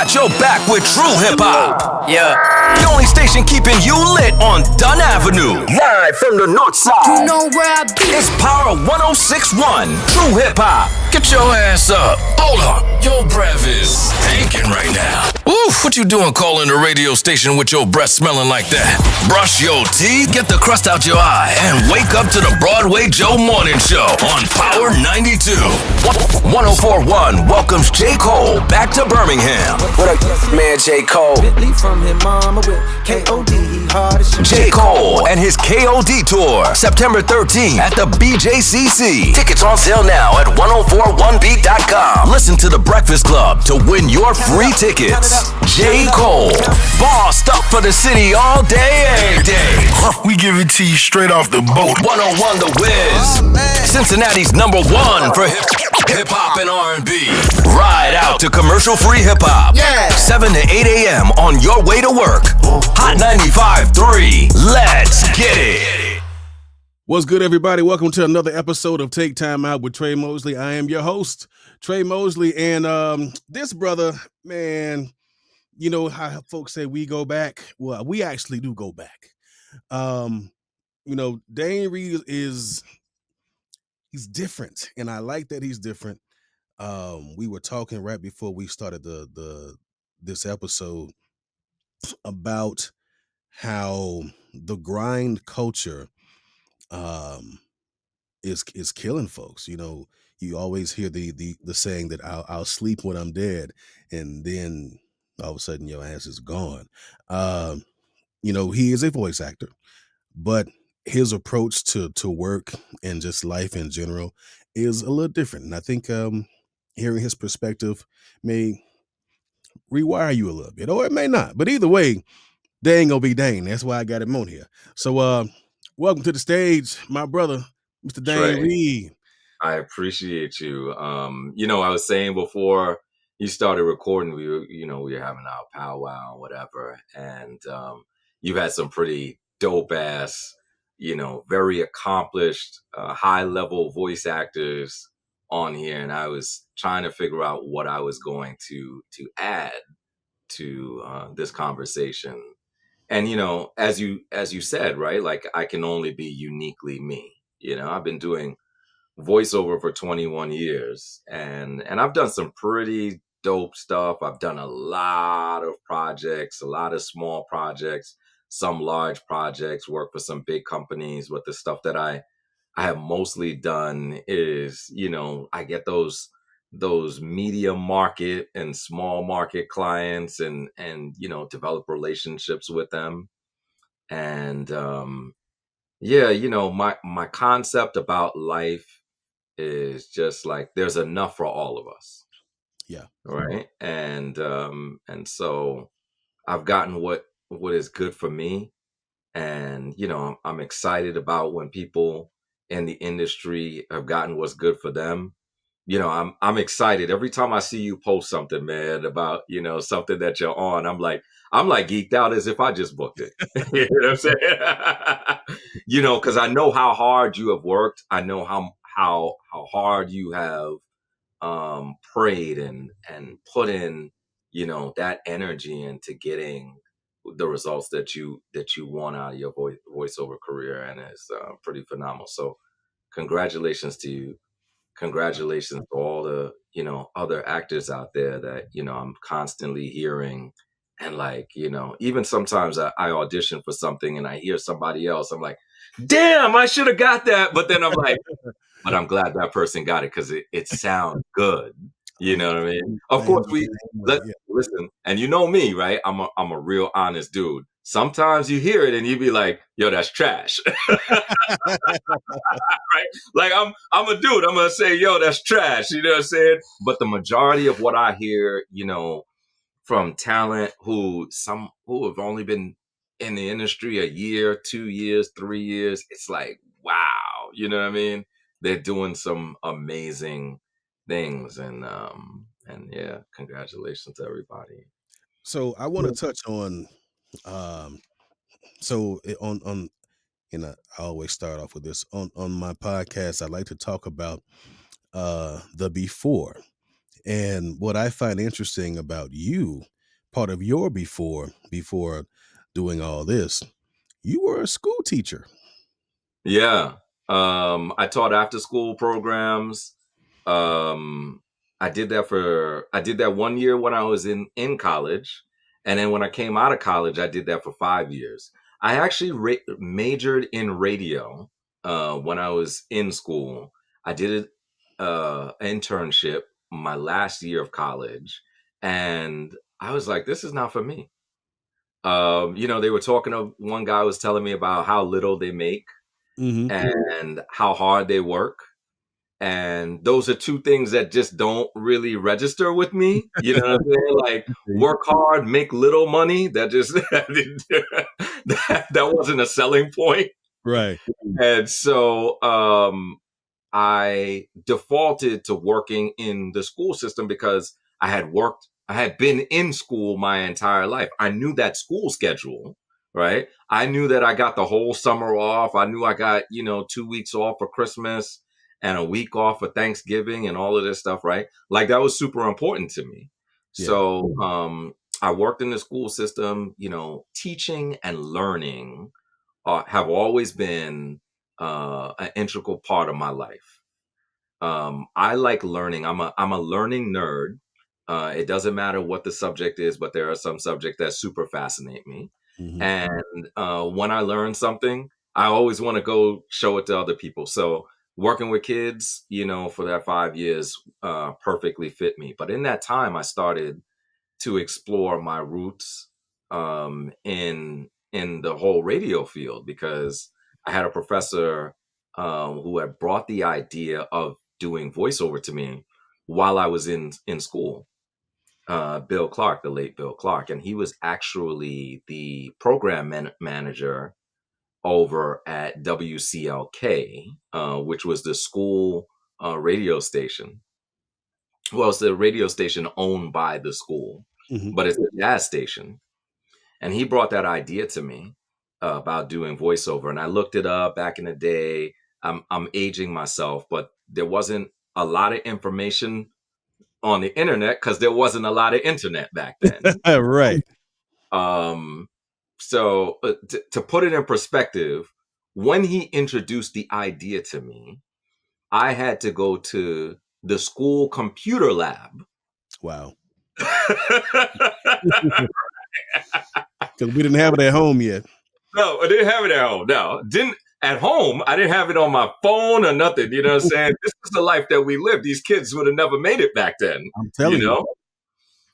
got your back with true hip-hop. Yeah. The only station keeping you lit on Dunn Avenue. Live from the north side. You know where I be. It's Power 106.1, True Hip-Hop. Get your ass up. Hold on. Your breath is stinking right now. Oof, what you doing calling the radio station with your breath smelling like that? Brush your teeth, get the crust out your eye, and wake up to the Broadway Joe Morning Show on Power 92. 104.1 welcomes J. Cole back to Birmingham. What up, man, J. Cole? From his mama with K.O.D. He hard as shit. J. Cole and his KOD tour, September 13th at the BJCC. Tickets on sale now at 1041beat.com. Listen to The Breakfast Club to win your free tickets. J. Cole, bossed up for the city all day, every day. We give it to you straight off the boat. 101 The Wiz, Cincinnati's #1 for hip-hop and R&B. Ride out to commercial-free hip-hop. Yeah. 7 to 8 a.m. on your way to work. Hot 95.3. Let's get it. What's good, everybody? Welcome to another episode of Take Time Out with Tre Mosley. I am your host, Tre Mosley, and this brother, man, you know how folks say we go back? Well, we actually do go back. You know, Dane Reid he's different, and I like that he's different. We were talking right before we started this episode about how the grind culture is killing folks. You know, you always hear the saying that I'll sleep when I'm dead, and then all of a sudden your ass is gone. You know, he is a voice actor, but his approach to work and just life in general is a little different. And I think hearing his perspective may rewire you a little bit, or it may not. But either way, they ain't gonna be Dane. That's why I got him on here. So welcome to the stage, my brother, Mr. Dane Tre, Reid. I appreciate you. You know, I was saying before you started recording, we were having our powwow, whatever, and you've had some pretty dope ass, very accomplished, high level voice actors on here, and I was trying to figure out what I was going to add to this conversation. And as you said, right, like I can only be uniquely me. I've been doing voiceover for 21 years, and I've done some pretty dope stuff. I've done a lot of projects, a lot of small projects, some large projects, worked for some big companies. But the stuff that I have mostly done is, I get those medium market and small market clients, and develop relationships with them. And my concept about life is just like there's enough for all of us. Yeah. Right. And so I've gotten what is good for me. And I'm excited about when people in the industry have gotten what's good for them. I'm excited every time I see you post something, man, about something that you're on. I'm like geeked out as if I just booked it. You know what I'm saying? Because I know how hard you have worked. I know how hard you have prayed and put in that energy into getting the results that you want out of your voiceover career, and it's pretty phenomenal. So congratulations to you. Congratulations to all the other actors out there that I'm constantly hearing. And even sometimes I audition for something and I hear somebody else, I'm like, damn, I should have got that. But then I'm like, but I'm glad that person got it because it sounds good. You know what I mean? Of course, listen, and you know me, right? I'm a real honest dude. Sometimes you hear it and you be like, yo, that's trash. Right? Like I'm a dude. I'm gonna say, yo, that's trash. You know what I'm saying? But the majority of what I hear, from talent who have only been in the industry a year, 2 years, 3 years, it's like, wow, you know what I mean? They're doing some amazing things, and yeah, congratulations to everybody. So I want to touch on I always start off with this on my podcast. I like to talk about the before And what I find interesting about you, part of your before doing all this, you were a school teacher. Yeah. I taught after school programs. Um, I did that 1 year when I was in college. And then when I came out of college, I did that for 5 years. I actually majored in radio when I was in school. I did an internship my last year of college. And I was like, this is not for me. They were talking of one guy was telling me about how little they make Hmm. and how hard they work. And those are two things that just don't really register with me. You know what I'm saying? Like work hard, make little money. That just that wasn't a selling point. Right. And so I defaulted to working in the school system because I had been in school my entire life. I knew that school schedule, right? I knew that I got the whole summer off. I knew I got, 2 weeks off for Christmas and a week off for Thanksgiving and all of this stuff, right? Like that was super important to me. Yeah. So, I worked in the school system, teaching and learning have always been an integral part of my life. I like learning. I'm a learning nerd. It doesn't matter what the subject is, but there are some subjects that super fascinate me. Hmm. And when I learn something, I always want to go show it to other people. So working with kids, for that 5 years, perfectly fit me. But in that time, I started to explore my roots in the whole radio field because I had a professor who had brought the idea of doing voiceover to me while I was in school. Bill Clark, the late Bill Clark, and he was actually the program manager over at WCLK, which was the school radio station. Well, it's the radio station owned by the school, Hmm. but it's a jazz station. And he brought that idea to me about doing voiceover. And I looked it up back in the day. I'm aging myself, but there wasn't a lot of information on the internet because there wasn't a lot of internet back then. Right. Um, to put it in perspective, when he introduced the idea to me, I had to go to the school computer lab. Wow. Because we didn't have it at home yet. No, I didn't have it at home. No, didn't at home. I didn't have it on my phone or nothing. You know what I'm saying? This is the life that we lived. These kids would have never made it back then. I'm telling you.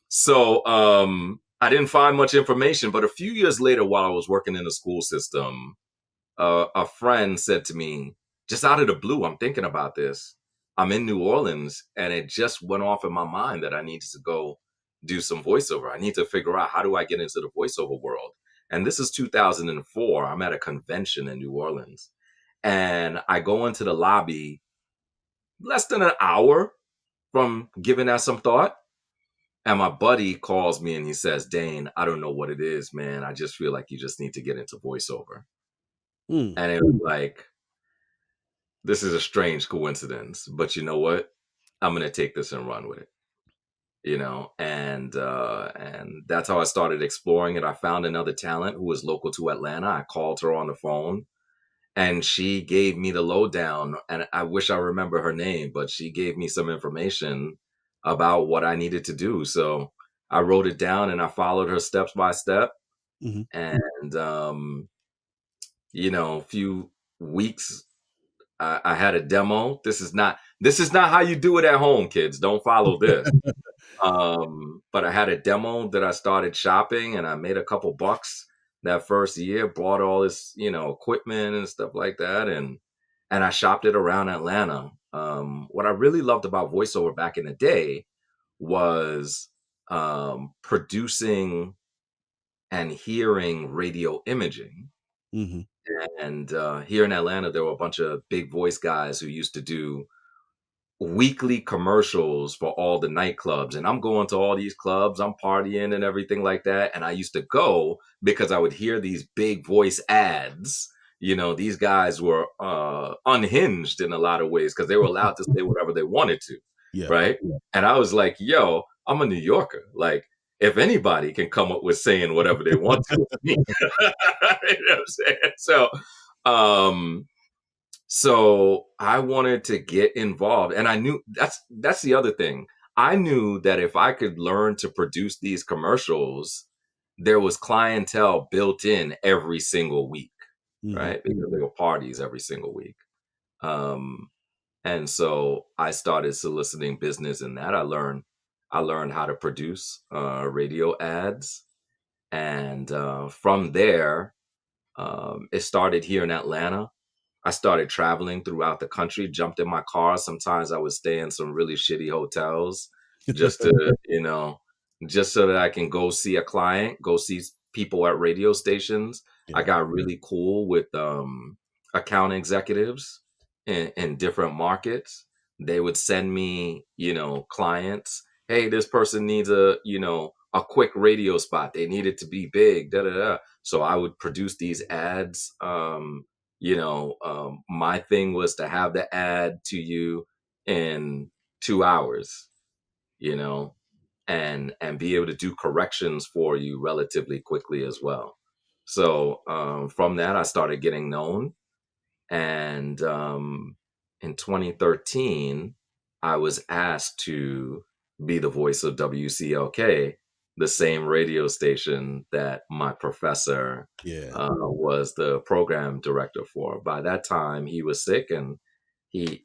So I didn't find much information. But a few years later, while I was working in the school system, a friend said to me, just out of the blue, I'm thinking about this. I'm in New Orleans, and it just went off in my mind that I needed to go do some voiceover. I need to figure out how do I get into the voiceover world. And this is 2004. I'm at a convention in New Orleans, and I go into the lobby less than an hour from giving that some thought. And my buddy calls me and he says, Dane, I don't know what it is, man. I just feel like you just need to get into voiceover. Mm. And it was like, this is a strange coincidence, but you know what? I'm going to take this and run with it. And that's how I started exploring it. I found another talent who was local to Atlanta. I called her on the phone and she gave me the lowdown, and I wish I remember her name, but she gave me some information about what I needed to do. So I wrote it down and I followed her steps by step. Hmm. And a few weeks I had a demo. This is not how you do it at home, kids. Don't follow this. But I had a demo that I started shopping, and I made a couple bucks that first year. Bought all this, equipment and stuff like that, and I shopped it around Atlanta. What I really loved about voiceover back in the day was producing and hearing radio imaging. Hmm. And here in Atlanta, there were a bunch of big voice guys who used to do weekly commercials for all the nightclubs. And I'm going to all these clubs, I'm partying and everything like that. And I used to go because I would hear these big voice ads. These guys were unhinged in a lot of ways because they were allowed to say whatever they wanted to. Yeah. right? And I was like, yo, I'm a New Yorker. Like, if anybody can come up with saying whatever they want to, it's me. You know what I'm saying? Um, so I wanted to get involved, and I knew that's the other thing. I knew that if I could learn to produce these commercials, there was clientele built in every single week, Hmm. right? Because there were parties every single week. Um, and so I started soliciting business in that. I learned how to produce radio ads, and from there, it started here in Atlanta. I started traveling throughout the country, jumped in my car. Sometimes I would stay in some really shitty hotels just to, just so that I can go see a client, go see people at radio stations. I Yeah. got really cool with account executives in different markets. They would send me, clients. Hey, this person needs a quick radio spot. They need it to be big, da da da. So I would produce these ads. My thing was to have the ad to you in 2 hours, you know, and be able to do corrections for you relatively quickly as well. So from that, I started getting known, and in 2013, I was asked to be the voice of WCLK, the same radio station that my professor Yeah. was the program director for. By that time, he was sick, and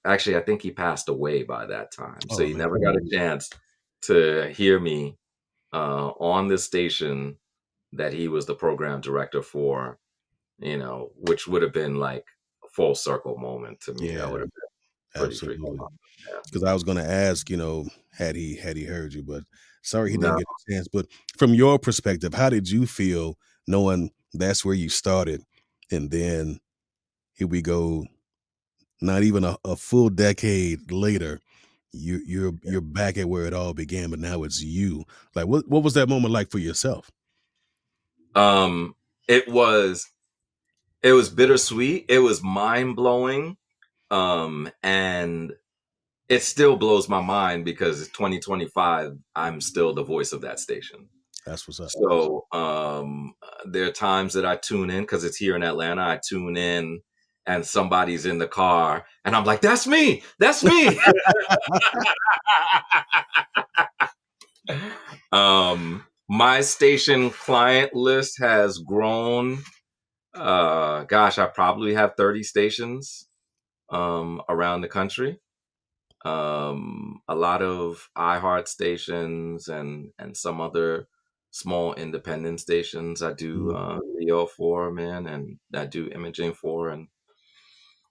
I think he passed away by that time. So Oh he man. never got a chance to hear me on the station that he was the program director for, which would have been like a full circle moment to me. That Yeah. would have been pretty freaking Absolutely. awesome. Yeah. Because I was going to ask, had he heard you, but sorry he didn't No, get a chance. But from your perspective, how did you feel knowing that's where you started, and then here we go, not even a full decade later, you're back at where it all began, but now it's you. Like, what was that moment like for yourself? um, it was it was bittersweet. It was mind blowing, and it still blows my mind because it's 2025. I'm still the voice of that station. That's what's up. So there are times that I tune in because it's here in Atlanta. I tune in and somebody's in the car, and I'm like, "That's me! That's me!" My station client list has grown. Gosh, I probably have 30 stations around the country. A lot of iHeart stations and some other small independent stations. I do Mhm. video for, man, and I do imaging for, and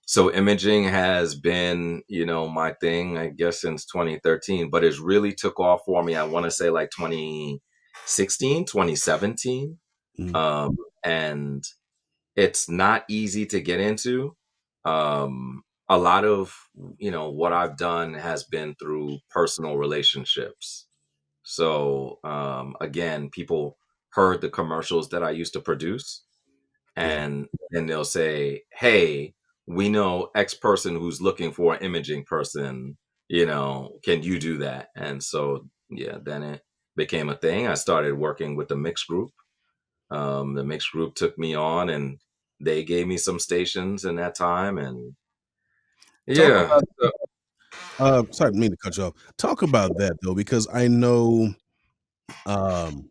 so imaging has been, my thing, I guess, since 2013, but it's really took off for me. I want to say like 2016, 2017. Mhm. Um, and it's not easy to get into. A lot of, what I've done has been through personal relationships. So, again, people heard the commercials that I used to produce, Yeah. and then they'll say, "Hey, we know X person who's looking for an imaging person, can you do that?" And so, yeah, then it became a thing. I started working with the mixed group. The mixed group took me on, and they gave me some stations in that time, and Talk yeah. about sorry, I didn't mean to cut you off. Talk about that though, because I know um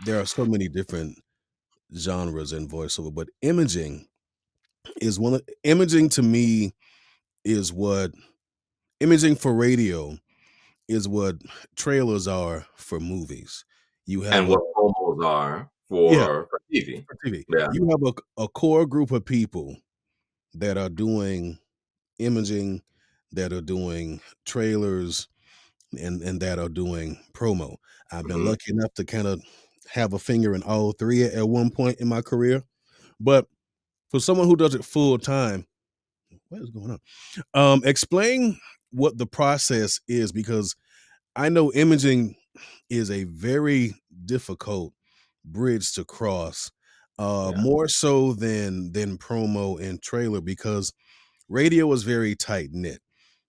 there are so many different genres in voiceover, but imaging to me is what imaging for radio is what trailers are for movies. You have And a what promos are Yeah, for TV. for TV. Yeah. You have a core group of people that are doing imaging, that are doing trailers, and that are doing promo. I've been Mhm. lucky enough to kind of have a finger in all three at one point in my career. But for someone who does it full time, what is going on? Explain what the process is, because I know imaging is a very difficult bridge to cross, Yeah. more so than promo and trailer, because radio is very tight knit.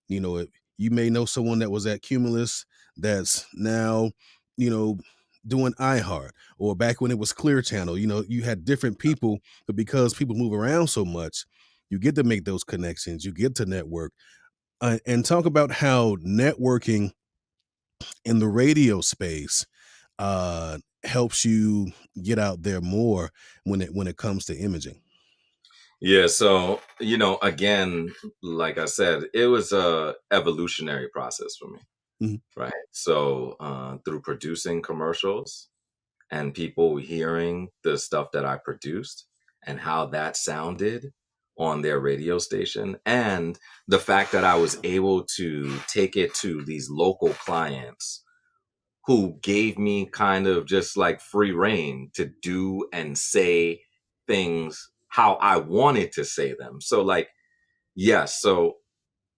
You know, You may know someone that was at Cumulus that's now, doing iHeart, or back when it was Clear Channel. You had different people, but because people move around so much, you get to make those connections, you get to network, and talk about how networking in the radio space helps you get out there more when it comes to imaging. Yeah, so again, like I said, it was a evolutionary process for me, Mhm. right? So through producing commercials and people hearing the stuff that I produced and how that sounded on their radio station, and the fact that I was able to take it to these local clients who gave me kind of just like free reign to do and say things how I wanted to say them. So like, yes, so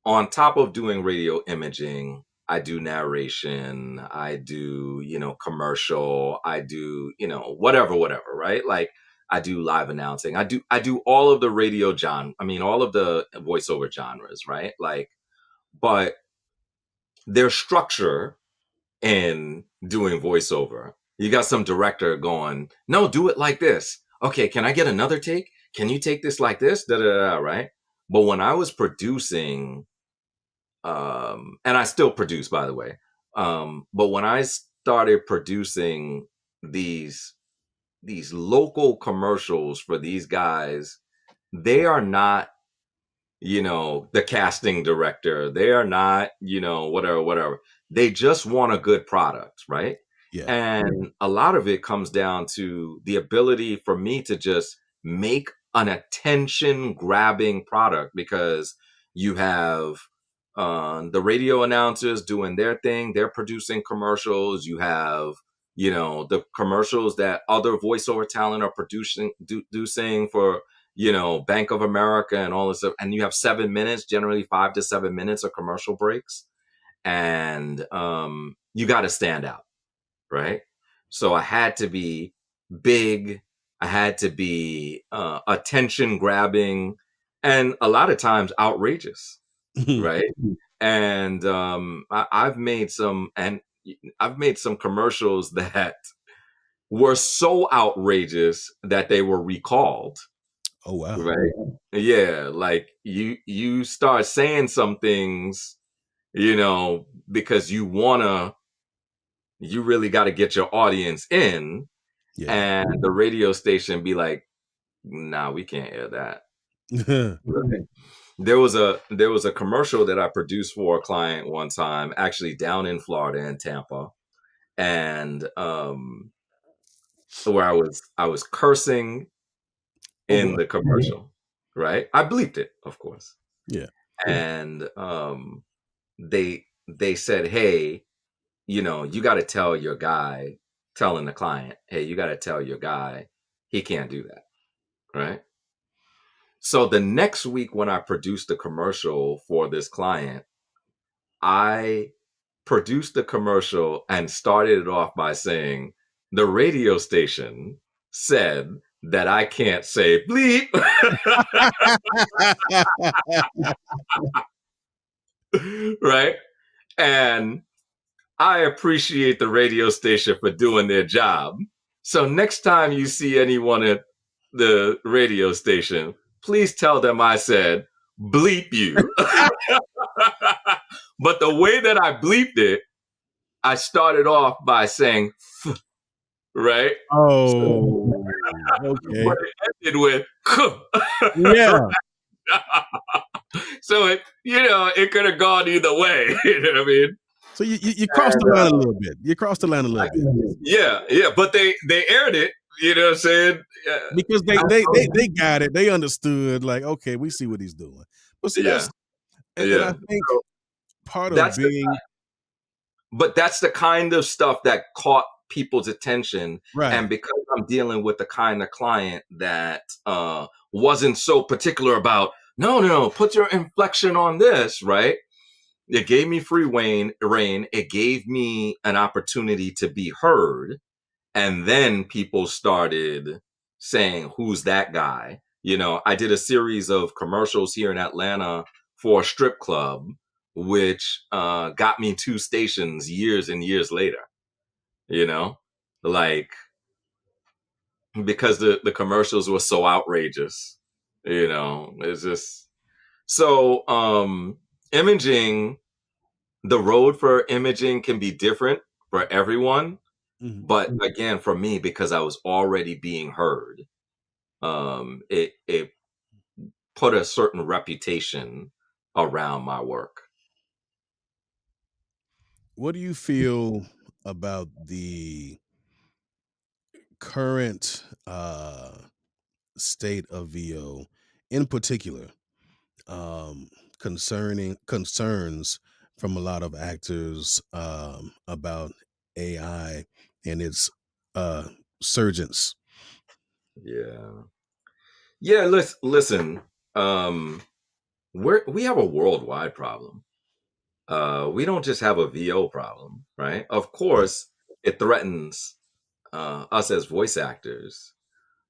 on top of doing radio imaging, I do narration, I do, commercial, I do, whatever, right? Like I do live announcing. I do all of the all of the voiceover genres, right? Like, but their structure in doing voiceover. You got some director going, no, do it like this. Okay, can I get another take? Can you take this like this? Da da da, right? But when I was producing, and I still produce, by the way, but when I started producing these these local commercials for these guys, they are not the casting director. They are not, whatever. They just want a good product, right? Yeah. And a lot of it comes down to the ability for me to just make an attention grabbing product, because you have the radio announcers doing their thing. They're producing commercials. You have, the commercials that other voiceover talent are producing for Bank of America and all this stuff. And you have 7 minutes, generally 5 to 7 minutes of commercial breaks. And you got to stand out, right? So I had to be big. I had to be attention grabbing, and a lot of times outrageous, right? And I've made some commercials that were so outrageous that they were recalled. Oh, wow. Right. Yeah, like you start saying some things, because you really got to get your audience in, Yeah. and the radio station be like, "Nah, we can't air that." Right. There was a commercial that I produced for a client one time, actually down in Florida in Tampa, and where I was cursing Oh, in boy. the commercial, right? I bleeped it, of course. Yeah. And they said, hey, you got to tell your guy, telling the client, hey, you got to tell your guy he can't do that, right? So the next week when I produced the commercial for this client, I produced the commercial and started it off by saying, the radio station said that I can't say bleep. Right? And I appreciate the radio station for doing their job. So next time you see anyone at the radio station, please tell them I said bleep you. But the way that I bleeped it, I started off by saying right? Oh, okay. But it ended with Yeah. so it could have gone either way. You know what I mean? So you crossed the line a little bit. You crossed the line a little bit. Yeah. But they aired it. You know what I'm saying? Because they got it. They understood, like, okay, we see what he's doing. But see, Yeah. and I think So part of that's being but that's the kind of stuff that caught people's attention. right. And because I'm dealing with the kind of client that wasn't so particular about, no, put your inflection on this, right? It gave me free reign. It gave me an opportunity to be heard. And then people started saying, who's that guy? I did a series of commercials here in Atlanta for a strip club which got me 2 stations years and years later, you know, like because the commercials were so outrageous, it's just so imaging, the road for imaging can be different for everyone. Mhm. But again, for me, because I was already being heard, it put a certain reputation around my work. What do you feel about the current state of VO in particular, um, concerning concerns from a lot of actors about AI and its uh, surgence? Yeah. Yeah, listen. Um, we have a worldwide problem. We don't just have a VO problem, right? Of Right. course, it threatens us as voice actors,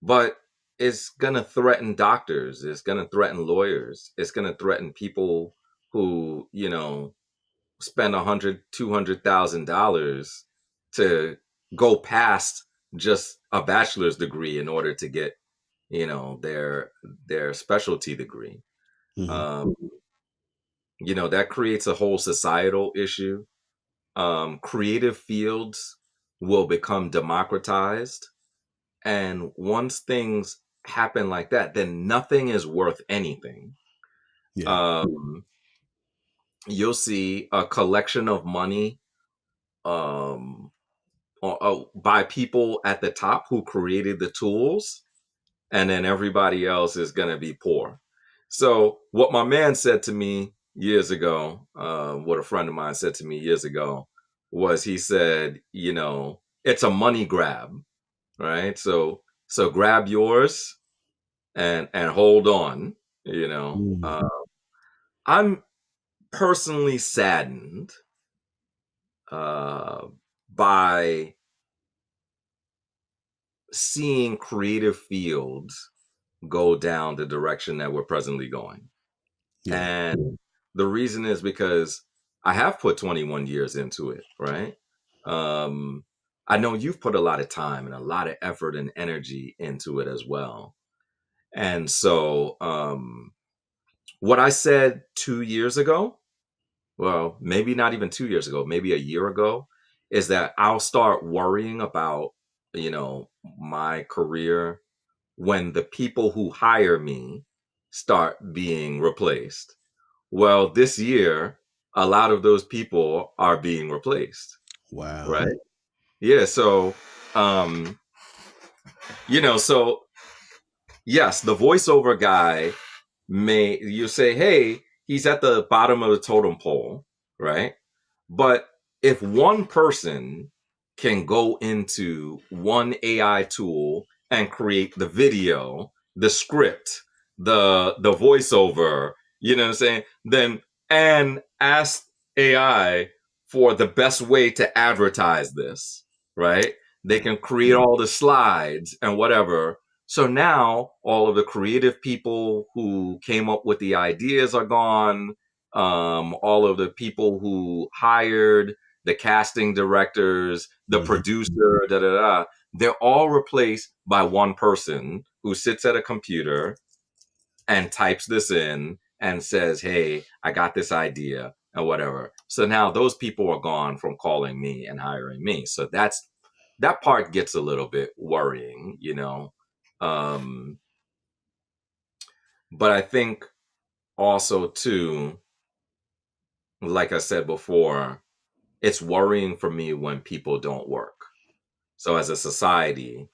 but it's gonna threaten doctors. It's gonna threaten lawyers. It's gonna threaten people who, spend $100,000 $200,000 to go past just a bachelor's degree in order to get, their specialty degree. Hmm. Um, that creates a whole societal issue. Creative fields will become democratized, and once things happen like that, then nothing is worth anything. Yeah. Um, you'll see a collection of money, um, by people at the top who created the tools, and then everybody else is going to be poor. So, what my man said to me years ago, what a friend of mine said to me years ago, was he said, it's a money grab, right? So grab yours and hold on. Mm. I'm personally saddened uh, by seeing creative fields go down the direction that we're presently going. Yeah. And the reason is because I have put 21 years into it, right? Um, I know you've put a lot of time and a lot of effort and energy into it as well. And so, what I said 2 years ago, well, maybe not even 2 years ago, maybe a year ago, is that I'll start worrying about, my career when the people who hire me start being replaced. Well, this year, a lot of those people are being replaced, Wow. right? Yeah. So, um, so yes, the voiceover guy you say, hey, he's at the bottom of the totem pole, right? But if one person can go into one AI tool and create the video, the script, the voiceover, you know what I'm saying? Then and ask AI for the best way to advertise this, right? They can create all the slides and whatever. So now all of the creative people who came up with the ideas are gone. All of the people who hired, the casting directors, the Hmm. producer, da da da, they're all replaced by one person who sits at a computer and types this in and says, "Hey, I got this idea," and whatever. So now those people are gone from calling me and hiring me. So that part gets a little bit worrying. Um, but I think also too, like I said before, it's worrying for me when people don't work. So as a society,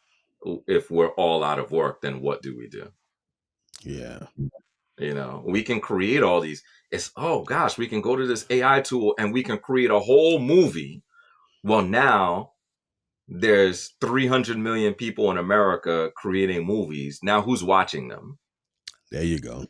if we're all out of work, then what do we do? Yeah. We can create all these. It's, oh gosh, we can go to this AI tool and we can create a whole movie. Well, now there's 300 million people in America creating movies. Now who's watching them? There you go.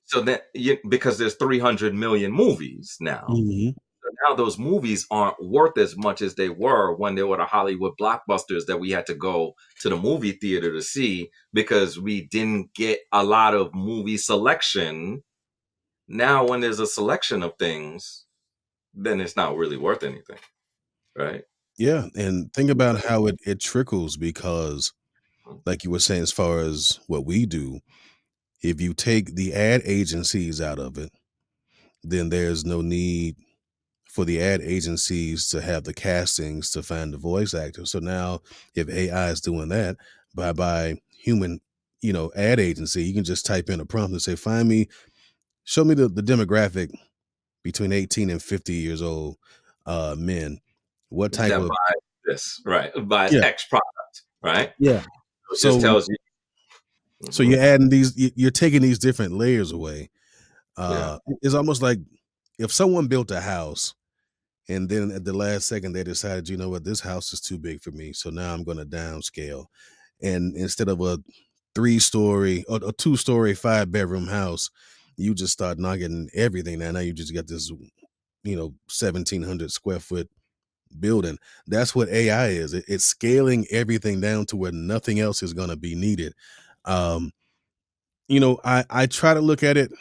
So that because there's 300 million movies now. Hmm. So now those movies aren't worth as much as they were when they were the Hollywood blockbusters that we had to go to the movie theater to see because we didn't get a lot of movie selection. Now, when there's a selection of things, then it's not really worth anything, right? Yeah, and think about how it trickles because, Mhm. like you were saying, as far as what we do, if you take the ad agencies out of it, then there's no need for the ad agencies to have the castings to find the voice actors. So now, if AI is doing that by human, ad agency, you can just type in a prompt and say, "Find me, show me the demographic between 18 and 50 years old men. What type That of buys this, right? Buys yeah, X product, right? yeah." So it just So tells you. so Mhm. you're adding you're taking these different layers away. Yeah, It's almost like if someone built a house and then at the last second they decided, you know what, this house is too big for me. So now I'm going to downscale. And instead of a 3-story or a 2-story, 5-bedroom house, you just start knocking everything down. Now you just got this, 1,700 square foot building. That's what AI is. It's scaling everything down to where nothing else is going to be needed. Um, I try to look at it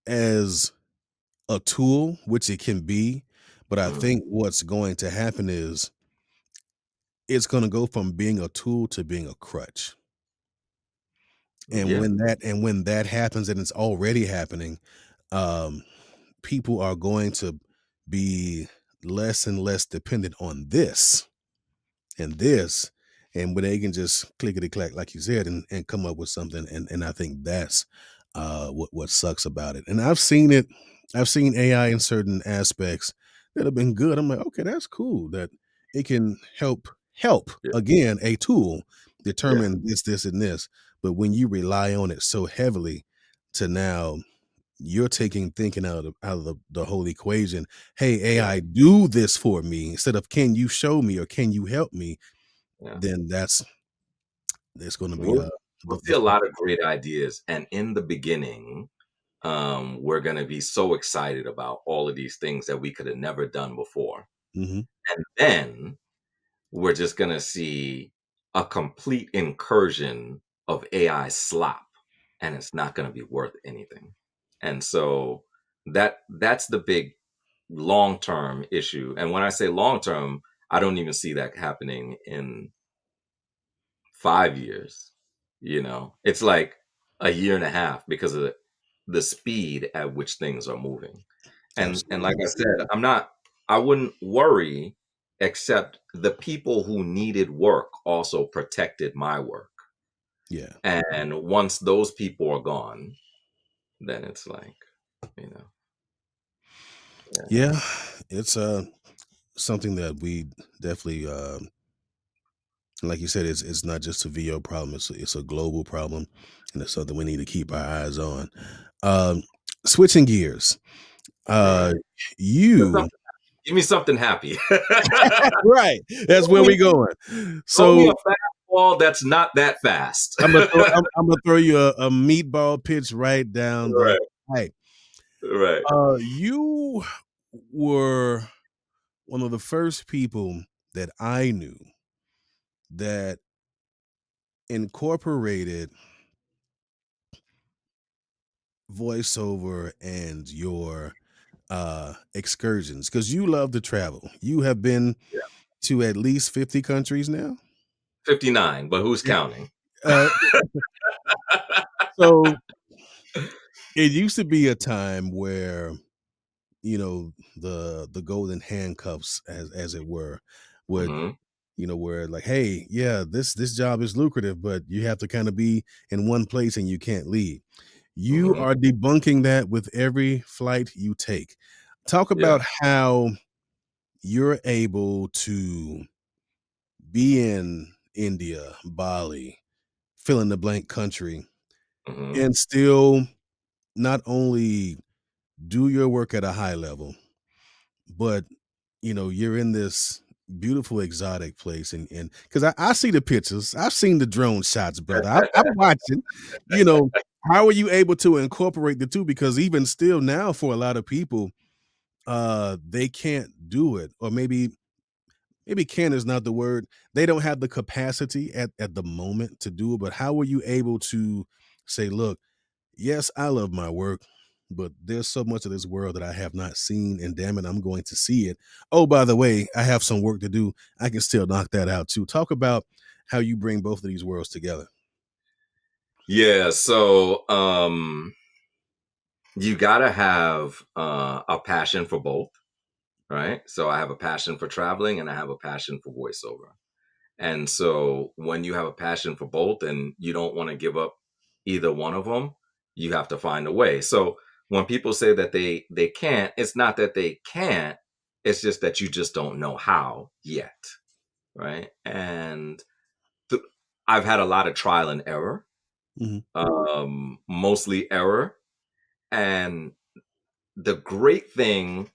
as a tool, which it can be, but I mhm. think what's going to happen is it's going to go from being a tool to being a crutch. And Yeah, when that happens, and it's already happening, um, people are going to be less and less dependent on this, and when they can just clickety clack, like you said, and come up with something, and I think that's what sucks about it. And I've seen AI in certain aspects that have been good. I'm like, okay, that's cool that it can help yeah, again, a tool yeah, determine this and this. But when you rely on it so heavily to now you're taking thinking out of the whole equation. Hey, yeah, AI, do this for me instead of can you show me or can you help me? yeah. Then that's going to be We'll we'll see the a lot of great ideas, and in the beginning, we're going to be so excited about all of these things that we could have never done before, hmm and then we're just going to see a complete incursion of AI slop, and it's not going to be worth anything. And so that's the big long term issue. And when I say long term, I don't even see that happening in 5 years. It's like a year and a half because of the speed at which things are moving. And like Absolutely. I said, I wouldn't worry, except the people who needed work also protected my work. Yeah. And once those people are gone, then it's like, you know, yeah, Yeah. It's something that we definitely like you said, it's not just a VO problem, it's a global problem, and it's something we need to keep our eyes on. Um Switching gears. Uh right. But you give me something happy. right. That's throw where me, we going. throw me So a fastball that's not that fast. I'm gonna throw you a meatball pitch right down the Right, pipe. right. You were one of the first people that I knew that incorporated voiceover and your excursions because you love to travel. You have been Yeah. to at least 50 countries now. 59, but who's Yeah. counting? Uh, so it used to be a time where the golden handcuffs as it were would Mhm, where like, hey, yeah, this job is lucrative, but you have to kind of be in one place and you can't leave. You mhm. are debunking that with every flight you take. Talk Yeah, about how you're able to be in India, Bali, fill in the blank country, mhm. and still not only do your work at a high level, but you're in this beautiful exotic place and because I see the pictures, I've seen the drone shots, brother. I'm watching, you know, how are you able to incorporate the two? Because even still now for a lot of people, they can't do it, or maybe can is not the word. They don't have the capacity at the moment to do it. But how were you able to say, look, yes, I love my work, but there's so much of this world that I have not seen, and damn it, I'm going to see it. Oh, by the way, I have some work to do. I can still knock that out too. Talk about how you bring both of these worlds together. Yeah, so you gotta have a passion for both, right? So I have a passion for traveling and I have a passion for voiceover. And so when you have a passion for both and you don't want to give up either one of them, you have to find a way. So when people say that they can't, it's not that they can't, it's just that you just don't know how yet, right? And th- I've had a lot of trial and error, Mhm. mostly error. And the great thing,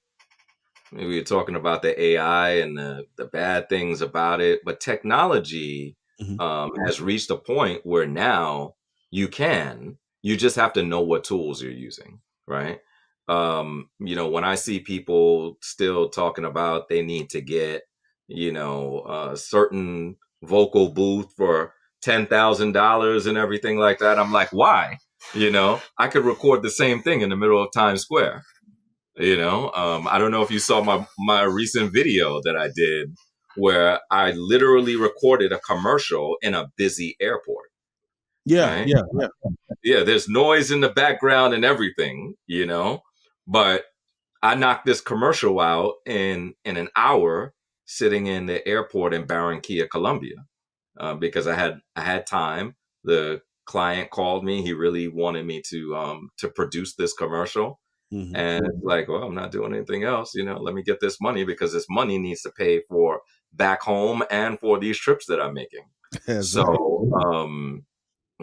we were talking about the AI and the bad things about it, but technology Mhm. has reached a point where now you just have to know what tools you're using, right? When I see people still talking about they need to get, a certain vocal booth for $10,000 and everything like that, I'm like, why? I could record the same thing in the middle of Times Square. I don't know if you saw my recent video that I did where I literally recorded a commercial in a busy airport, Yeah, right? yeah, yeah. Yeah, there's noise in the background and everything, but I knocked this commercial out in an hour sitting in the airport in Barranquilla, Colombia, because I had time. The client called me. He really wanted me to produce this commercial. Mhm. And it's like, well, I'm not doing anything else. Let me get this money because this money needs to pay for back home and for these trips that I'm making. That's right.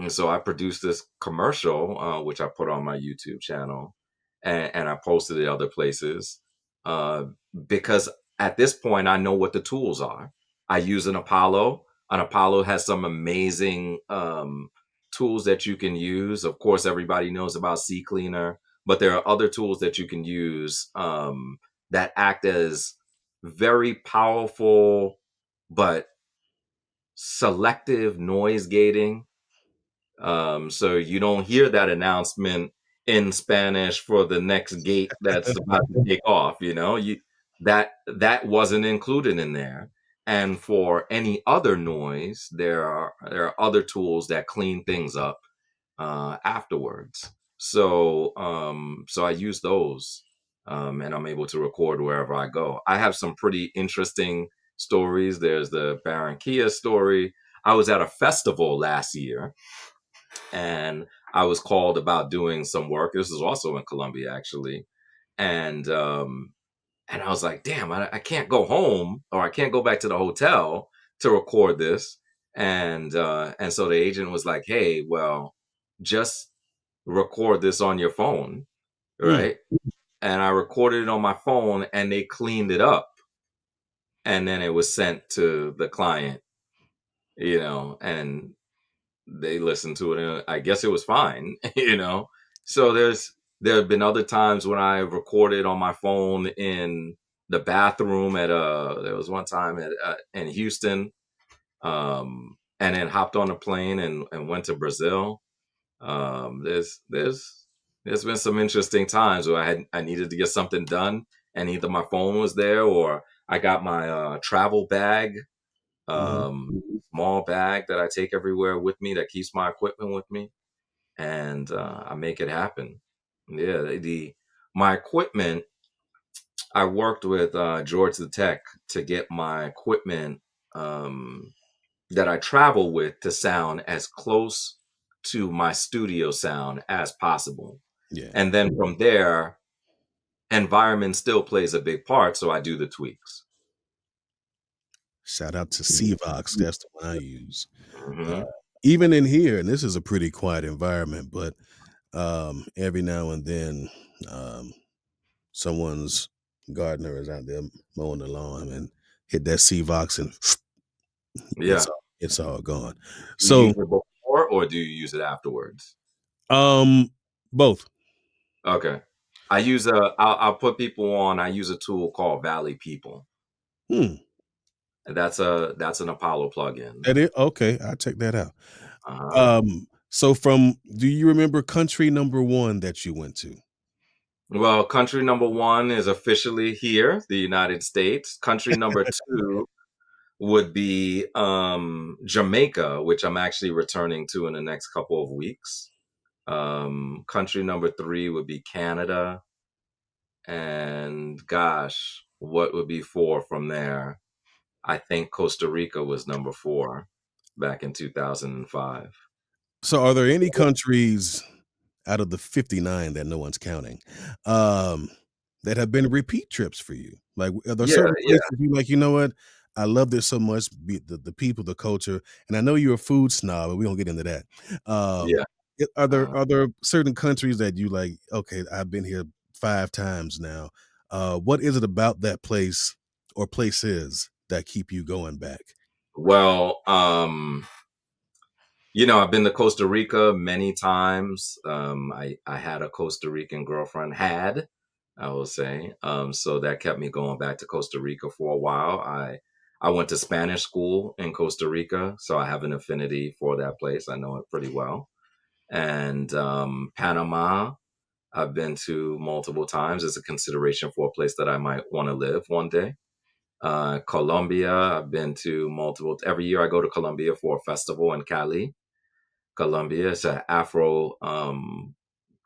So I produced this commercial, which I put on my YouTube channel, and I posted it other places, uh, because at this point I know what the tools are. I use an Apollo. An Apollo has some amazing tools that you can use. Of course, everybody knows about Sea Cleaner, but there are other tools that you can use that act as very powerful but selective noise gating, so you don't hear that announcement in Spanish for the next gate that's about to take off. That wasn't included in there. And for any other noise, there are other tools that clean things up afterwards. So I use those, and I'm able to record wherever I go. I have some pretty interesting stories. There's the Barranquilla story. I was at a festival last year and I was called about doing some work. This is also in Colombia, actually, and I was like, "Damn, I can't go home or I can't go back to the hotel to record this." And so the agent was like, "Hey, well, just record this on your phone, Mm. right?" And I recorded it on my phone, and they cleaned it up, and then it was sent to the client, and they listened to it and I guess it was fine. So there have been other times when I recorded on my phone in the bathroom there was one time in Houston, and then hopped on a plane and went to Brazil. There's been some interesting times where I needed to get something done and either my phone was there or I got my travel bag, Mhm. small bag that I take everywhere with me that keeps my equipment with me, and I make it happen. Yeah, my equipment. I worked with George the Tech to get my equipment um, that I travel with to sound as close to my studio sound as possible, Yeah. and then from there, environment still plays a big part, so I do the tweaks. Shout out to Cvox. That's the one I use. Uh, Hmm. even in here, and this is a pretty quiet environment, but every now and then, um, someone's gardener is out there mowing the lawn and hit that Cvox and Yeah. it's all gone. Do you use So, it before or do you use it afterwards? um, both. Okay. I'll put people on. I use a tool called Valley People. Hmm. And that's an Apollo plugin. That is okay. I'll check that out. Uh-huh. So from do you remember country number one that you went to? Well, country number one is officially here, the United States. Country number two would be Jamaica, which I'm actually returning to in the next couple of weeks. Country number three would be Canada. And gosh, what would be four from there? I think Costa Rica was number four back in 2005. So, are there any countries out of the 59 that no one's counting, um, that have been repeat trips for you? Like, are there Yeah, certain yeah, places you like, "You know what? I love this so much, the people, the culture," and I know you're a food snob, and we don't get into that. yeah. Are there Uh, certain countries that you like, "Okay, I've been here 5 times now." What is it about that place or places that keep you going back? well, I've been to Costa Rica many times. I had a Costa Rican girlfriend, I will say. So that kept me going back to Costa Rica for a while. I went to Spanish school in Costa Rica, so I have an affinity for that place. I know it pretty well. And Panama, I've been to multiple times as a consideration for a place that I might want to live one day. Colombia, I've been to multiple. Every year I go to Colombia for a festival in Cali. Colombia. It's an Afro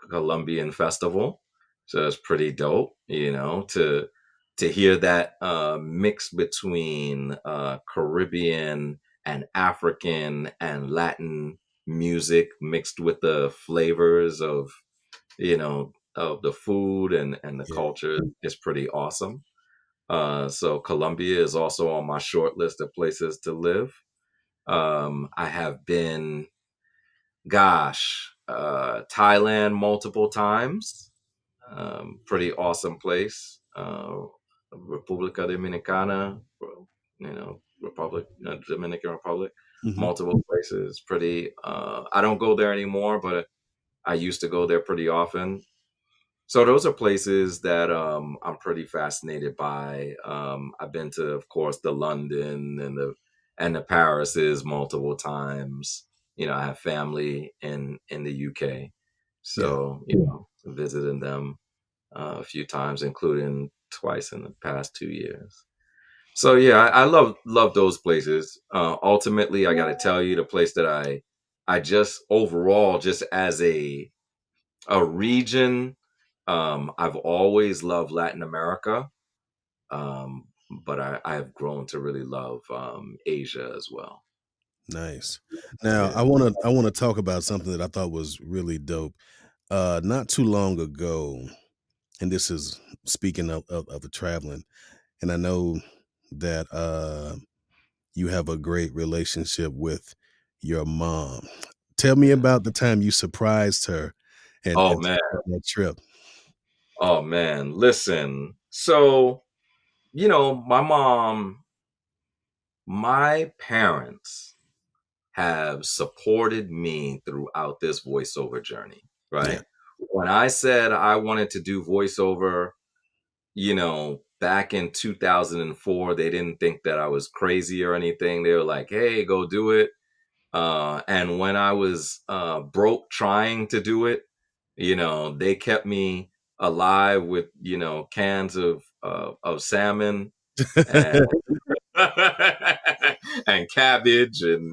Colombian festival, so it's pretty dope. To hear that mix between Caribbean and African and Latin music mixed with the flavors of the food and the Yeah, culture is pretty awesome. So Colombia is also on my short list of places to live. I have been Thailand multiple times. Pretty awesome place. República Dominicana, Dominican Republic, mhm, multiple places. Pretty. I don't go there anymore, but I used to go there pretty often. So those are places that I'm pretty fascinated by. I've been to, of course, the London and the Parises multiple times. I have family in the UK, yeah. so visiting them a few times, including twice in the past 2 years. So yeah, I love those places. Ultimately, I got to tell you, the place that I just overall, just as a region. I've always loved Latin America, um, but I have grown to really love Asia as well. Nice. Now, Yeah. I wanna talk about something that I thought was really dope. Not too long ago, and this is speaking of the traveling, and I know that you have a great relationship with your mom. Tell me Yeah. about the time you surprised her Oh and man. took her on that trip. Oh man. Listen. So my parents have supported me throughout this voiceover journey. Yeah. Right. When I said I wanted to do voiceover, back in 2004, they didn't think that I was crazy or anything. They were like, hey, go do it. And when I was broke trying to do it, they kept me alive with, cans of salmon and, and cabbage and,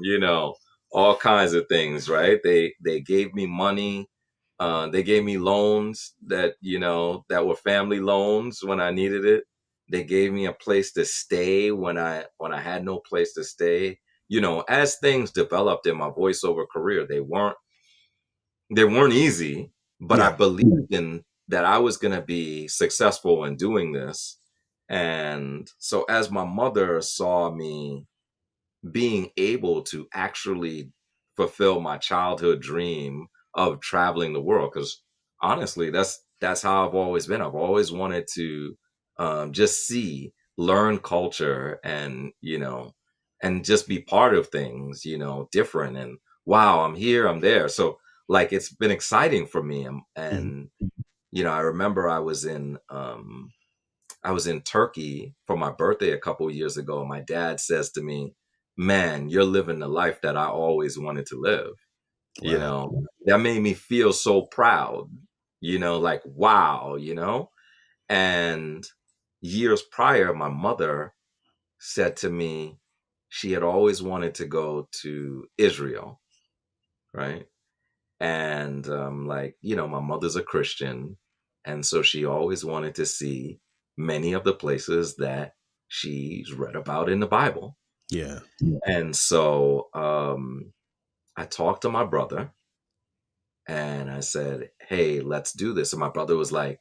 all kinds of things, right? They gave me money. They gave me loans that were family loans when I needed it. They gave me a place to stay when I had no place to stay. As things developed in my voiceover career, they weren't easy, but I Yeah. believed in that I was going to be successful in doing this. And so as my mother saw me being able to actually fulfill my childhood dream of traveling the world, because honestly that's how I've always been. I've always wanted to just learn culture, and just be part of things different. And wow, I'm here, I'm there. So like it's been exciting for me. Mhm. And I remember I was in Turkey for my birthday a couple years ago, and my dad says to me, "Man, you're living the life that I always wanted to live." Wow. That made me feel so proud. like, wow, And years prior, my mother said to me she had always wanted to go to Israel, right? And my mother's a Christian. And so she always wanted to see many of the places that she's read about in the Bible. Yeah. And so I talked to my brother and I said, hey, let's do this. And my brother was like,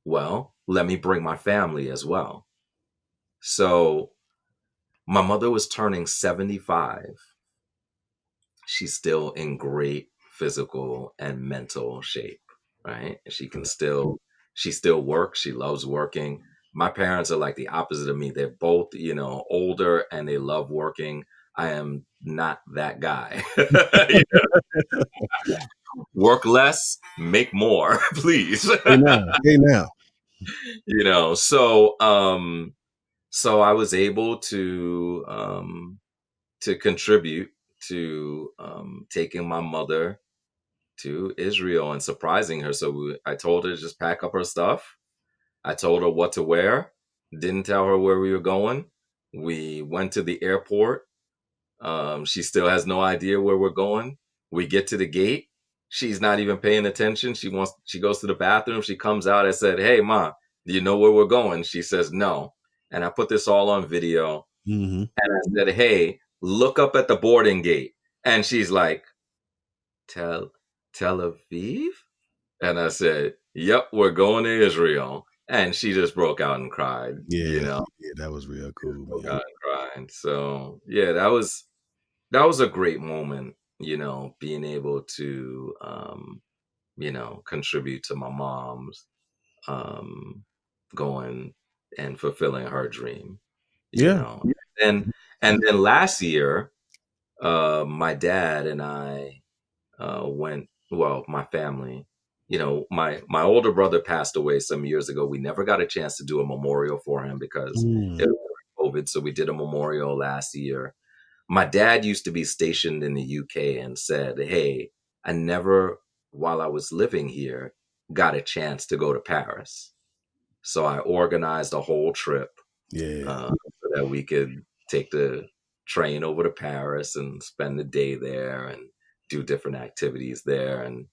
well, let me bring my family as well. So my mother was turning 75. She's still in great physical and mental shape, right? And she still works. She loves working. My parents are like the opposite of me. They're both, older and they love working. I am not that guy. Work less, make more, please. Hey now. Hey now. So I was able to contribute to taking my mother to Israel and surprising her. So I told her to just pack up her stuff. I told her what to wear. Didn't tell her where we were going. We went to the airport. She still has no idea where we're going. We get to the gate. She's not even paying attention. She goes to the bathroom. She comes out. I said, "Hey, Ma, do you know where we're going?" She says, "No." And I put this all on video. Mm-hmm. And I said, "Hey, look up at the boarding gate." And she's like, Tel Aviv? And I said, "Yep, we're going to Israel." And she just broke out and cried. Yeah, that was real cool, Broke man. out and cried. So yeah, that was a great moment, being able to contribute to my mom's um going and fulfilling her dream, you Yeah. know. And then last year, my dad and I went, well, my family, my older brother passed away some years ago. We never got a chance to do a memorial for him because Mm. it was COVID. So we did a memorial last year. My dad used to be stationed in the UK and said, hey, I never, while I was living here, got a chance to go to Paris. So I organized a whole trip Yeah. so that we could take the train over to Paris and spend the day there and do different activities there. And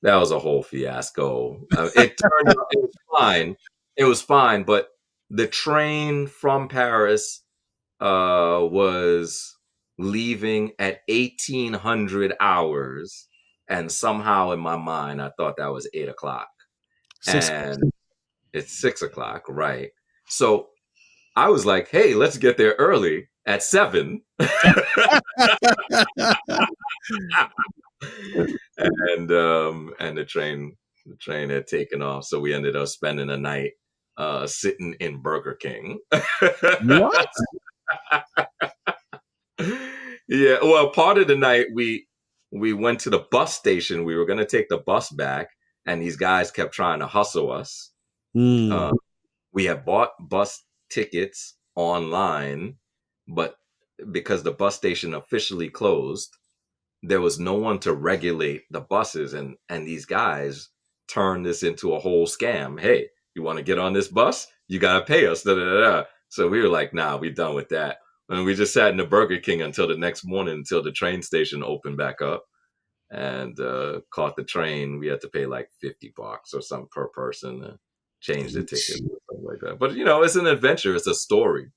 that was a whole fiasco. It turned out it was fine. It was fine, but the train from Paris was leaving at 1800 hours. And somehow in my mind, I thought that was 8 o'clock. 6. And it's 6 o'clock, right? So I was like, hey, let's get there early at 7. And the train had taken off. So we ended up spending the night sitting in Burger King. What? Yeah, well, part of the night we went to the bus station. We were going to take the bus back, and these guys kept trying to hustle us. Mm. We had bought bus tickets online, but because the bus station officially closed, there was no one to regulate the buses, and these guys turned this into a whole scam. Hey, you want to get on this bus? You got to pay us. Da, da, da, da. So we were like, nah, we done with that. And we just sat in the Burger King until the next morning, until the train station opened back up, and caught the train. We had to pay like $50 or something per person to change the ticket or something like that. But it's an adventure. It's a story.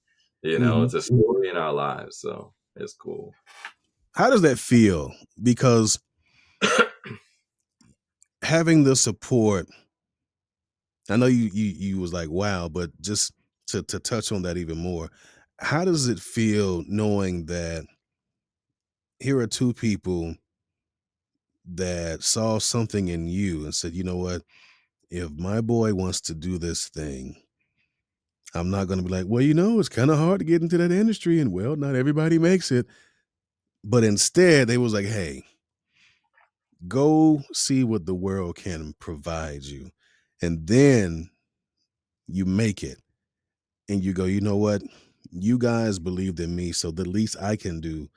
Mhm. It's a story in our lives. So it's cool. How does that feel? Because having the support, I know you was like, wow, but just to touch on that even more, how does it feel knowing that here are two people that saw something in you and said, you know what, if my boy wants to do this thing, I'm not going to be like, well, it's kind of hard to get into that industry and well, not everybody makes it. But instead they was like, hey, go see what the world can provide you. And then you make it and you go, you know what? You guys believed in me. So the least I can do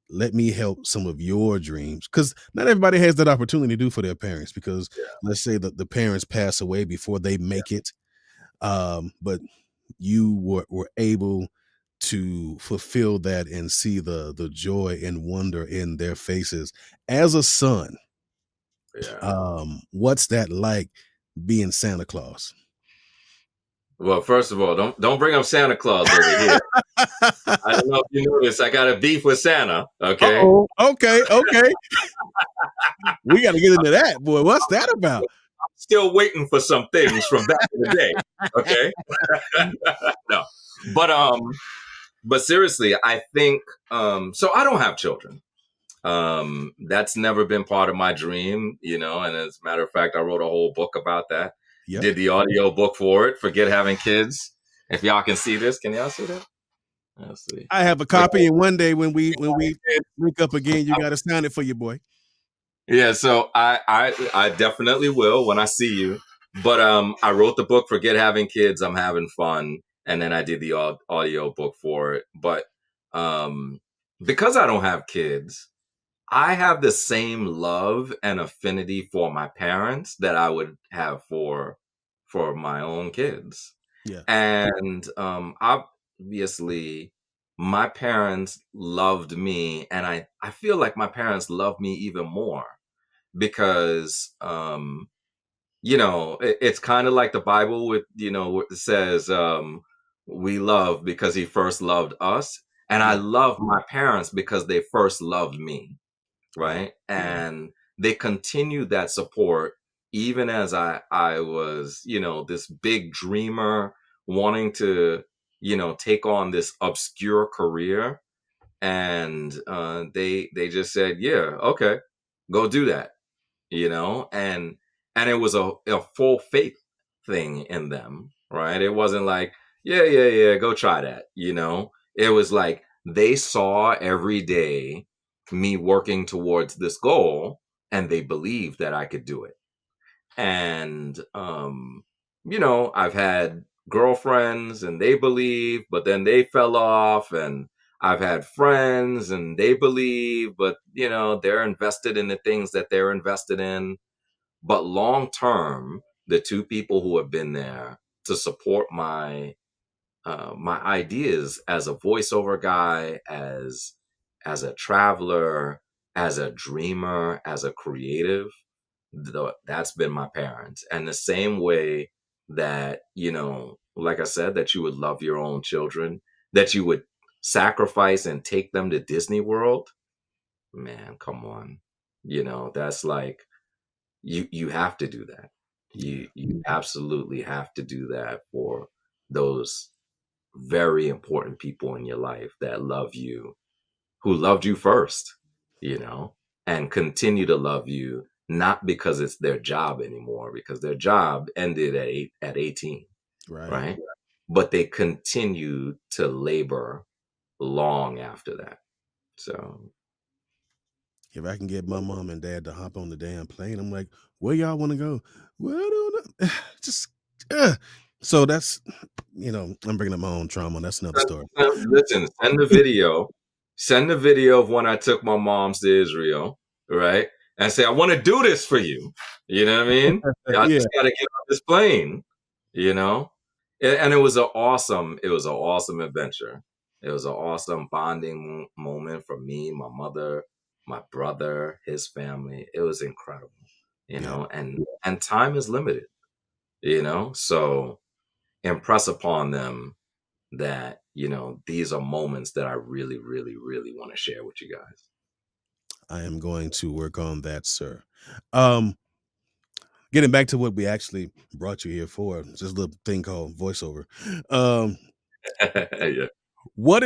let me help some of your dreams, because not everybody has that opportunity to do for their parents, because let's say that the parents pass away before they make it, but you were able to fulfill that and see the joy and wonder in their faces as a son. Yeah. What's that like, being Santa Claus? Well, first of all, don't bring up Santa Claus over here. I don't know if you noticed, I got a beef with Santa. Okay. Uh-oh. Okay. We got to get into that, boy. What's that about? Still waiting for some things from back in the day. Okay. No. But seriously, I think so I don't have children. That's never been part of my dream, and as a matter of fact, I wrote a whole book about that. Yep. Did the audio book for it, Forget Having Kids. If y'all can see this, can y'all see that? Let's see. I have a copy, and one day when we link up again, you got to sign it for your boy. Yeah, so I definitely will when I see you. But I wrote the book Forget Having Kids. I'm having fun, and then I did the audio book for it. But because I don't have kids, I have the same love and affinity for my parents that I would have for my own kids. Yeah. And obviously my parents loved me, and I feel like my parents love me even more because it's kind of like the Bible with what it says, we love because he first loved us, and I Yeah. love my parents because they first loved me, right? And they continued that support even as I was this big dreamer wanting to take on this obscure career, and they just said, yeah, okay, go do that, and it was a full faith thing in them, right? It wasn't like, yeah, go try that, it was like they saw every day me working towards this goal, and they believed that I could do it. And I've had girlfriends and they believe, but then they fell off, and I've had friends and they believe, but they're invested in the things that they're invested in. But long term, the two people who have been there to support my ideas as a voiceover guy, as a traveler, as a dreamer, as a creative, that's been my parents. And the same way that, like I said, that you would love your own children, that you would sacrifice and take them to Disney World, man, come on. That's like, you have to do that. You absolutely have to do that for those very important people in your life that love you, who loved you first, and continue to love you, not because it's their job anymore, because their job ended at 18, Right. right? But they continue to labor long after that. So If I can get my mom and dad to hop on the damn plane, I'm like, where y'all want to go? Well, I don't know. Just so that's I'm bringing up my own trauma. That's another story. listen, send the video of when I took my moms to Israel, right? And say, I want to do this for you. You know what I mean? I Yeah. just got to get on this plane, you know? And it was an awesome adventure. It was an awesome bonding moment for me, my mother, my brother, his family. It was incredible, Yeah. and time is limited, so impress upon them that these are moments that I really, really, really want to share with you guys. I am going to work on that, sir. Um, Getting back to what we actually brought you here for, just a little thing called voiceover. Yeah. What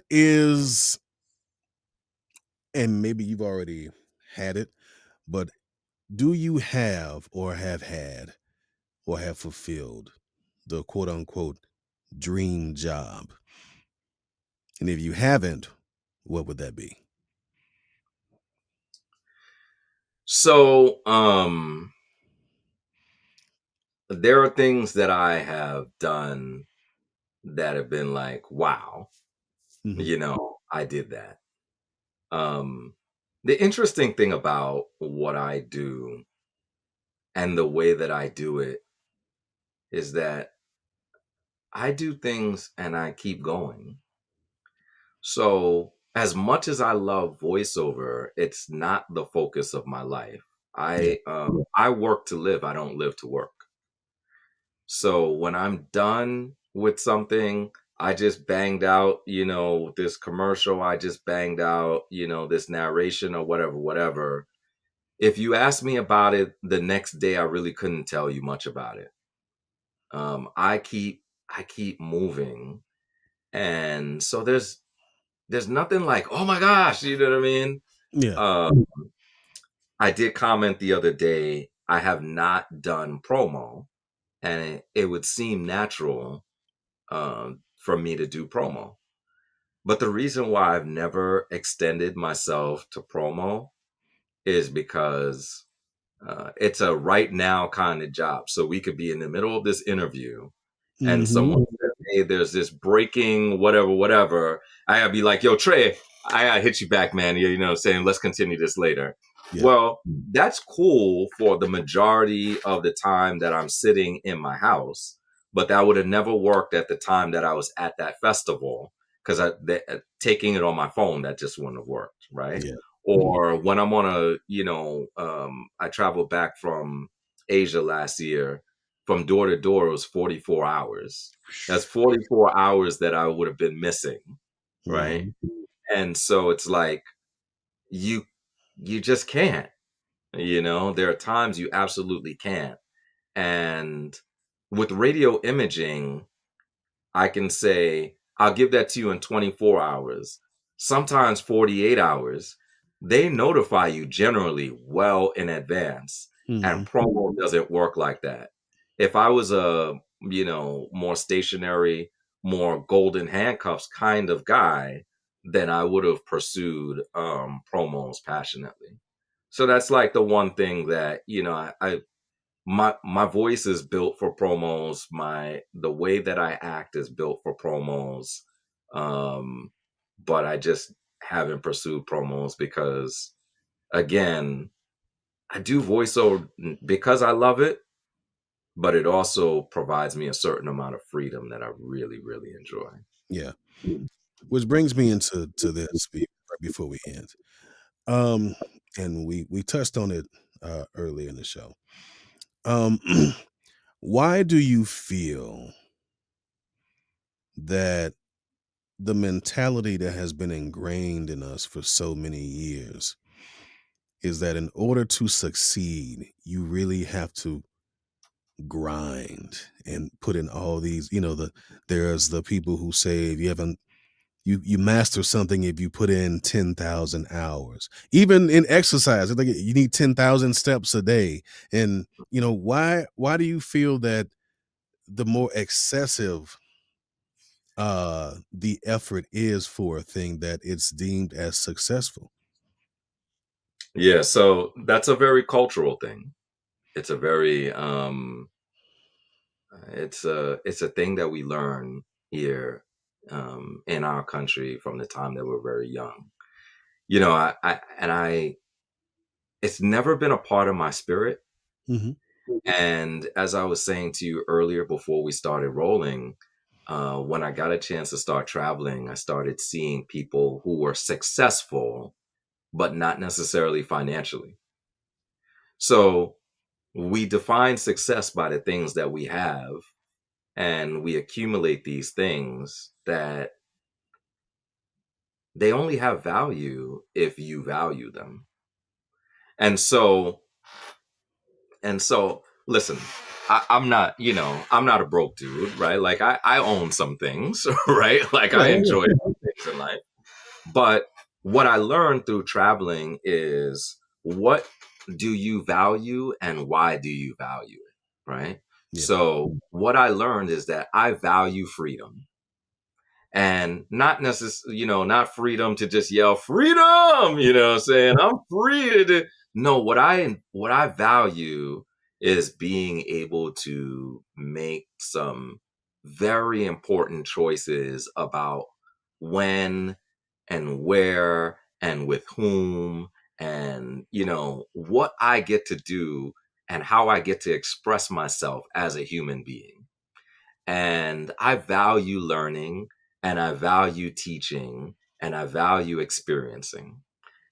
is, and maybe you've already had it, but do you have or have had or have fulfilled the quote unquote dream job? And if you haven't, what would that be? So there are things that I have done that have been like, wow, Mhm. I did that. Um, the interesting thing about what I do and the way that I do it is that I do things and I keep going. So, as much as I love voiceover, it's not the focus of my life. Yeah. I work to live. I don't live to work. So when I'm done with something, I just banged out, this commercial, I just banged out, this narration or whatever, whatever. If you ask me about it the next day, I really couldn't tell you much about it. I keep moving. And so there's nothing like, oh my gosh, you know what I mean? Yeah. Um, I did comment the other day, I have not done promo, and it would seem natural for me to do promo. But the reason why I've never extended myself to promo is because it's a right now kind of job. So we could be in the middle of this interview and Hmm. someone says, hey, there's this breaking whatever, whatever. I gotta be like, yo, Trey, I gotta hit you back, man. You know what I'm saying? Let's continue this later. Yeah. Well, that's cool for the majority of the time that I'm sitting in my house, but that would have never worked at the time that I was at that festival because taking it on my phone, that just wouldn't have worked, right? Yeah. Or when I'm on I traveled back from Asia last year. From door to door, it was 44 hours. That's 44 hours that I would have been missing, right? Hmm. And so it's like you you just can't, there are times you absolutely can't. And with radio imaging, I can say, I'll give that to you in 24 hours, sometimes 48 hours. They notify you generally well in advance, and Hmm. promo doesn't work like that. If I was a, more stationary, more golden handcuffs kind of guy, then I would have pursued promos passionately. So that's like the one thing that, my voice is built for promos. The way that I act is built for promos. um but I just haven't pursued promos because, again, I do voiceover because I love it, but it also provides me a certain amount of freedom that I really, really enjoy. Yeah. Which brings me into this right before we end. Um, and we touched on it earlier in the show. Um, why do you feel that the mentality that has been ingrained in us for so many years is that in order to succeed, you really have to grind and put in all these, there's the people who say if you haven't you master something if you put in 10,000 hours. Even in exercise, it's like you need 10,000 steps a day. And why do you feel that the more excessive the effort is for a thing that it's deemed as successful? Yeah, so that's a very cultural thing. It's a very it's a thing that we learn here in our country from the time that we're very young. I it's never been a part of my spirit. Hmm. And as I was saying to you earlier before we started rolling, when I got a chance to start traveling, I started seeing people who were successful, but not necessarily financially. So we define success by the things that we have, and we accumulate these things that they only have value if you value them. And so listen, I'm not, I'm not a broke dude, right? Like I own some things, right? Like I Yeah. enjoy some things in life. But what I learned through traveling is, what do you value and why do you value it? Right. Yeah. So what I learned is that I value freedom, and not necessarily, not freedom to just yell freedom, saying I'm free to do. No, what I value is being able to make some very important choices about when and where and with whom, and what I get to do and how I get to express myself as a human being. And I value learning, and I value teaching, and I value experiencing.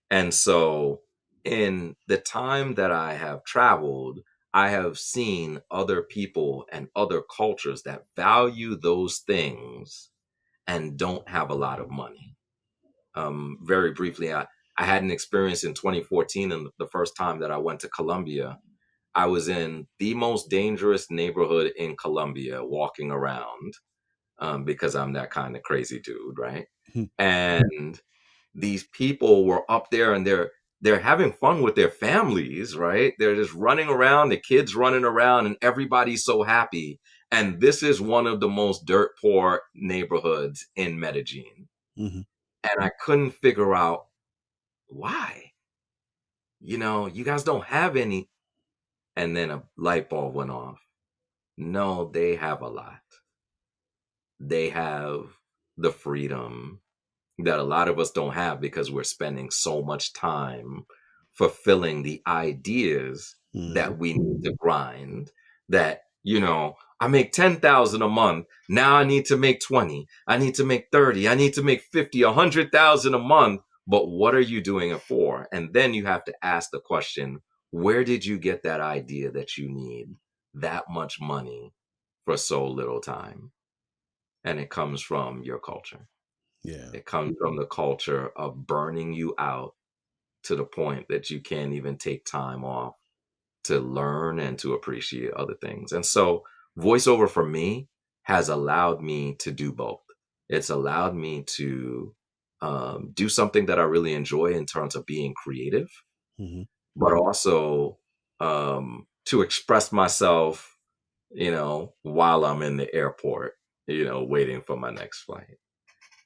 And so, in the time that I have traveled, I have seen other people and other cultures that value those things and don't have a lot of money. Very briefly, I had an experience in 2014, and the first time that I went to Colombia, I was in the most dangerous neighborhood in Colombia walking around, because I'm that kind of crazy dude, right? Hmm. And these people were up there, and they're having fun with their families, right? They're just running around, the kids running around, and everybody's so happy. And this is one of the most dirt poor neighborhoods in Medellin. Mm-hmm. And I couldn't figure out why. You guys don't have any. And then a light bulb went off. No, they have a lot. They have the freedom that a lot of us don't have because we're spending so much time fulfilling the ideas Mm-hmm. that we need to grind, that I make 10,000 a month, now I need to make 20, I need to make 30, I need to make 50, 100,000 a month. But what are you doing it for? And then you have to ask the question, where did you get that idea that you need that much money for so little time? And it comes from your culture. Yeah. It comes from the culture of burning you out to the point that you can't even take time off to learn and to appreciate other things. And so voiceover for me has allowed me to do both. It's allowed me to do something that I really enjoy in terms of being creative, Mm-hmm. but also to express myself, while I'm in the airport, waiting for my next flight,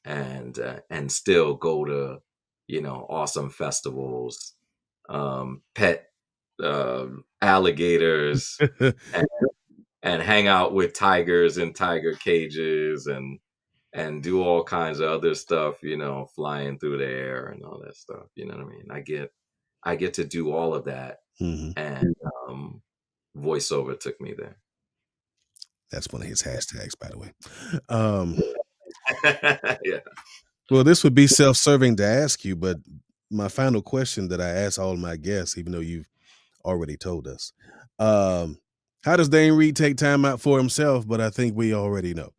and still go to awesome festivals, pet alligators, and, and hang out with tigers in tiger cages, and do all kinds of other stuff, flying through the air and all that stuff. You know what I mean? I get to do all of that, Mm-hmm. and voiceover took me there. That's one of his hashtags, by the way. Um, Yeah. well, this would be self-serving to ask you, but my final question that I ask all my guests, even though you've already told us, how does Dane Reid take time out for himself? But I think we already know.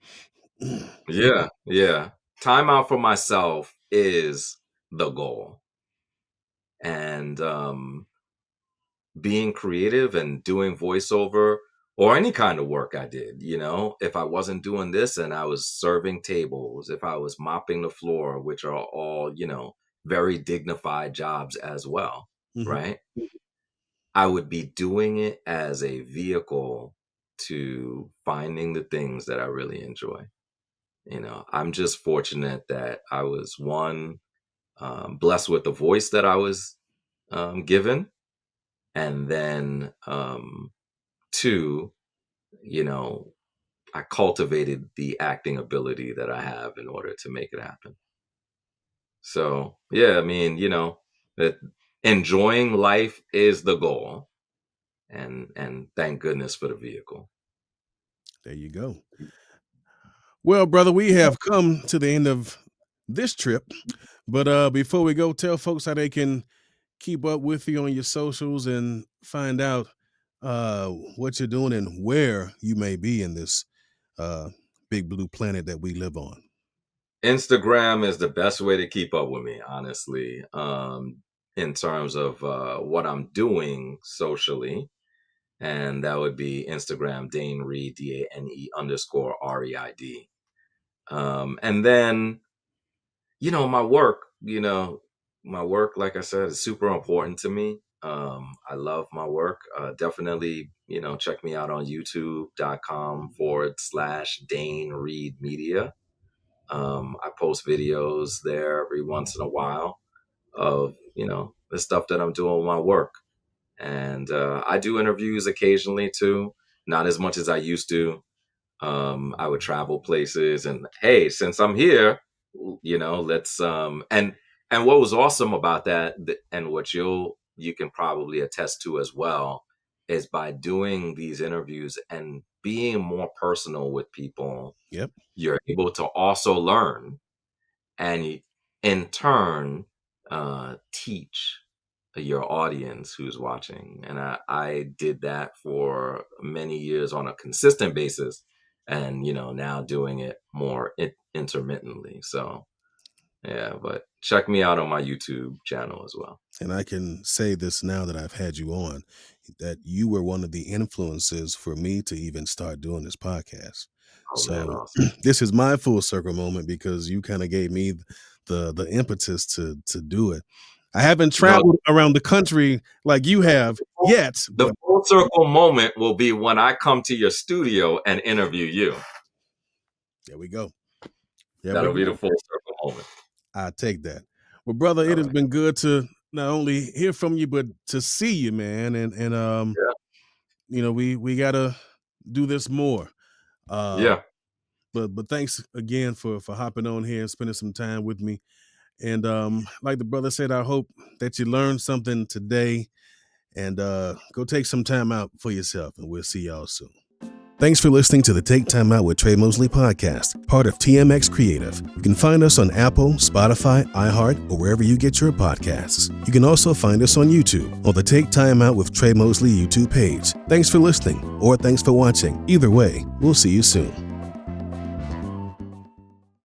Yeah, yeah. Time out for myself is the goal. And being creative and doing voiceover or any kind of work I did, if I wasn't doing this and I was serving tables, if I was mopping the floor, which are all, very dignified jobs as well, Mhm. right? I would be doing it as a vehicle to finding the things that I really enjoy. I'm just fortunate that I was blessed with the voice that I was given, and then two, I cultivated the acting ability that I have in order to make it happen. So yeah, I mean, that enjoying life is the goal, and thank goodness for the vehicle. There you go. Well, brother, we have come to the end of this trip, but before we go, tell folks how they can keep up with you on your socials and find out what you're doing and where you may be in this uh, big blue planet that we live on. Instagram is the best way to keep up with me, honestly, in terms of what I'm doing socially. And that would be Instagram, Dane Reid, DANE_REID. And then, my work, like I said, is super important to me. I love my work. Definitely, check me out on youtube.com/Dane Reid Media. I post videos there every once in a while of, the stuff that I'm doing with my work. And I do interviews occasionally too, not as much as I used to. I would travel places, and hey, since I'm here, let's and And what was awesome about that, and what you can probably attest to as well, is by doing these interviews and being more personal with people, Yep. you're able to also learn and in turn teach your audience who's watching. And I did that for many years on a consistent basis, and now doing it more intermittently. So yeah, but check me out on my YouTube channel as well. And I can say this now that I've had you on, that you were one of the influences for me to even start doing this podcast. Oh man, So awesome. this is my full circle moment, because you kind of gave me the impetus to do it. I haven't traveled around the country like you have yet. The full circle moment will be when I come to your studio and interview you. There we go. That'll be the full circle moment. I take that. Well, brother, it has been good to not only hear from you, but to see you, man. And we gotta do this more. Yeah. But thanks again for hopping on here and spending some time with me. And like the brother said, I hope that you learned something today, and go take some time out for yourself, and we'll see y'all soon. Thanks for listening to the Take Time Out with Tre Mosley podcast, part of TMX Creative. You can find us on Apple, Spotify, iHeart, or wherever you get your podcasts. You can also find us on YouTube on the Take Time Out with Tre Mosley YouTube page. Thanks for listening, or thanks for watching. Either way, we'll see you soon.